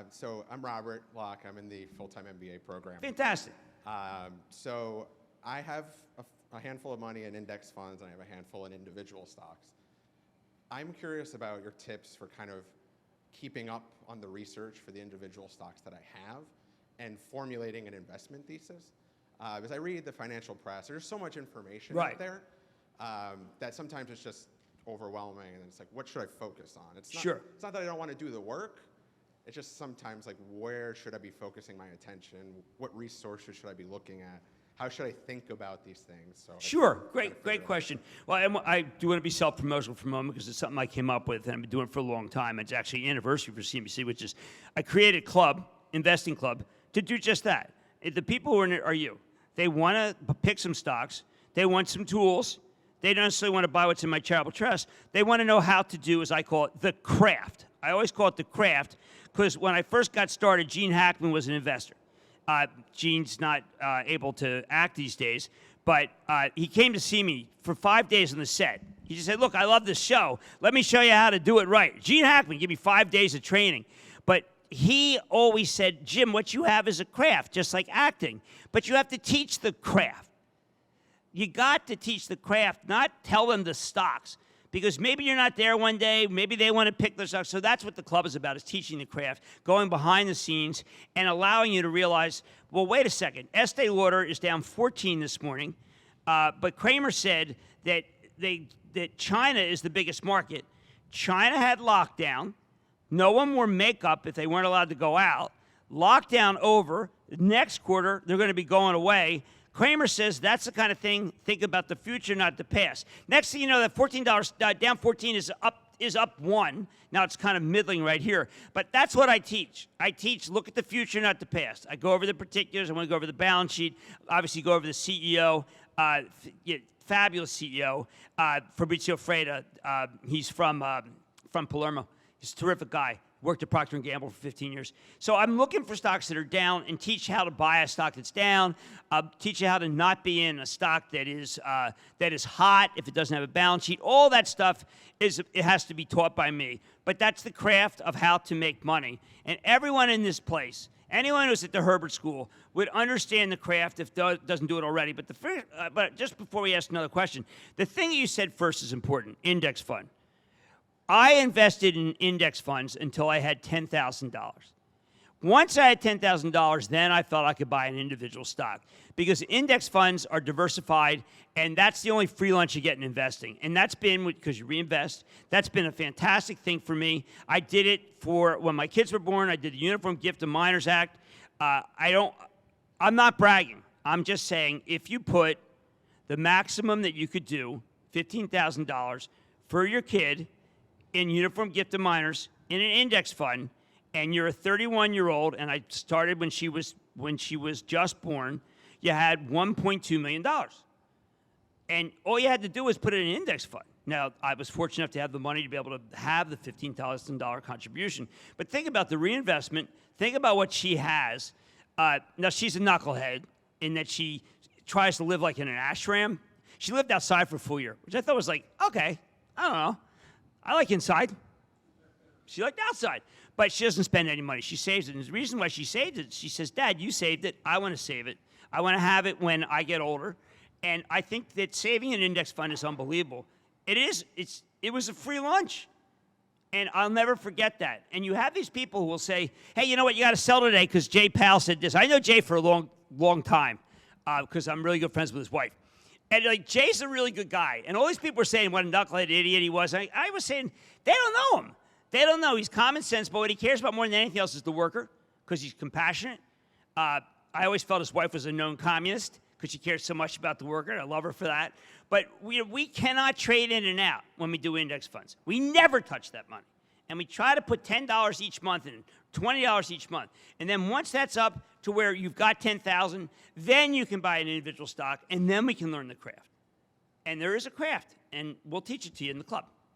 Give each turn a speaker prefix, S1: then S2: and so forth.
S1: So I'm Robert Locke. I'm in the full-time MBA program.
S2: Fantastic.
S1: So I have a handful of money in index funds, and I have a handful in individual stocks. I'm curious about your tips for kind of keeping up on the research for the individual stocks that I have and formulating an investment thesis. Because I read the financial press, there's so much information out there that sometimes it's just overwhelming, and it's like, what should I focus on? It's not that I don't want to do the work. It's just sometimes like, where should I be focusing my attention? What resources should I be looking at? How should I think about these things? So
S2: sure, great question. Well, I do want to be self-promotional for a moment because it's something I came up with and I've been doing it for a long time. It's actually an anniversary for CNBC, which is I created a club, investing club, to do just that. The people who are in it are you. They want to pick some stocks. They want some tools. They don't necessarily want to buy what's in my charitable trust. They want to know how to do, as I call it, the craft. I always call it the craft because when I first got started, Gene Hackman was an investor. Gene's not able to act these days, but he came to see me for 5 days on the set. He just said, look, I love this show. Let me show you how to do it right. Gene Hackman gave me 5 days of training. But he always said, Jim, what you have is a craft, just like acting. But you have to teach the craft. You got to teach the craft, not tell them the stocks. Because maybe you're not there one day, maybe they want to pick their stocks. So that's what the club is about, is teaching the craft, going behind the scenes, and allowing you to realize, well, wait a second. Estee Lauder is down 14 this morning, but Cramer said that China is the biggest market. China had lockdown. No one wore makeup if they weren't allowed to go out. Lockdown over. Next quarter, they're going to be going away. Cramer says that's the kind of thing, think about the future, not the past. Next thing you know, that $14 down 14 is up 1. Now it's kind of middling right here. But that's what I teach. I teach look at the future, not the past. I go over the particulars. I want to go over the balance sheet. Obviously go over the CEO, fabulous CEO, Fabrizio Freda. He's from Palermo. He's a terrific guy. Worked at Procter & Gamble for 15 years. So I'm looking for stocks that are down and teach how to buy a stock that's down, teach you how to not be in a stock that is hot if it doesn't have a balance sheet. All that stuff, it has to be taught by me. But that's the craft of how to make money. And everyone in this place, anyone who's at the Herbert School, would understand the craft if doesn't do it already. But just before we ask another question, the thing that you said first is important, index fund. I invested in index funds until I had $10,000. Once I had $10,000, then I felt I could buy an individual stock because index funds are diversified, and that's the only free lunch you get in investing. And that's been because you reinvest. That's been a fantastic thing for me. I did it for when my kids were born. I did the Uniform Gift of Minors Act. I'm not bragging. I'm just saying if you put the maximum that you could do, $15,000 for your kid, in Uniform Gift of Minors, in an index fund, and you're a 31-year-old, and I started when she was just born, you had $1.2 million. And all you had to do was put it in an index fund. Now, I was fortunate enough to have the money to be able to have the $15,000 contribution. But think about the reinvestment. Think about what she has. Now, she's a knucklehead in that she tries to live like in an ashram. She lived outside for a full year, which I thought was like, okay, I don't know. I like inside. She liked outside. But she doesn't spend any money. She saves it. And the reason why she saved it, she says, Dad, you saved it. I want to save it. I want to have it when I get older. And I think that saving an index fund is unbelievable. It was a free lunch. And I'll never forget that. And you have these people who will say, hey, you know what, you got to sell today because Jay Powell said this. I know Jay for a long time because I'm really good friends with his wife. And like Jay's a really good guy. And all these people were saying what a knucklehead idiot he was. I was saying, they don't know him. They don't know. He's common sense, but what he cares about more than anything else is the worker because he's compassionate. I always felt his wife was a known communist because she cares so much about the worker. I love her for that. But we cannot trade in and out when we do index funds. We never touch that money. And we try to put $10 each month in, $20 each month. And then once that's up to where you've got $10,000, then you can buy an individual stock, and then we can learn the craft. And there is a craft, and we'll teach it to you in the club.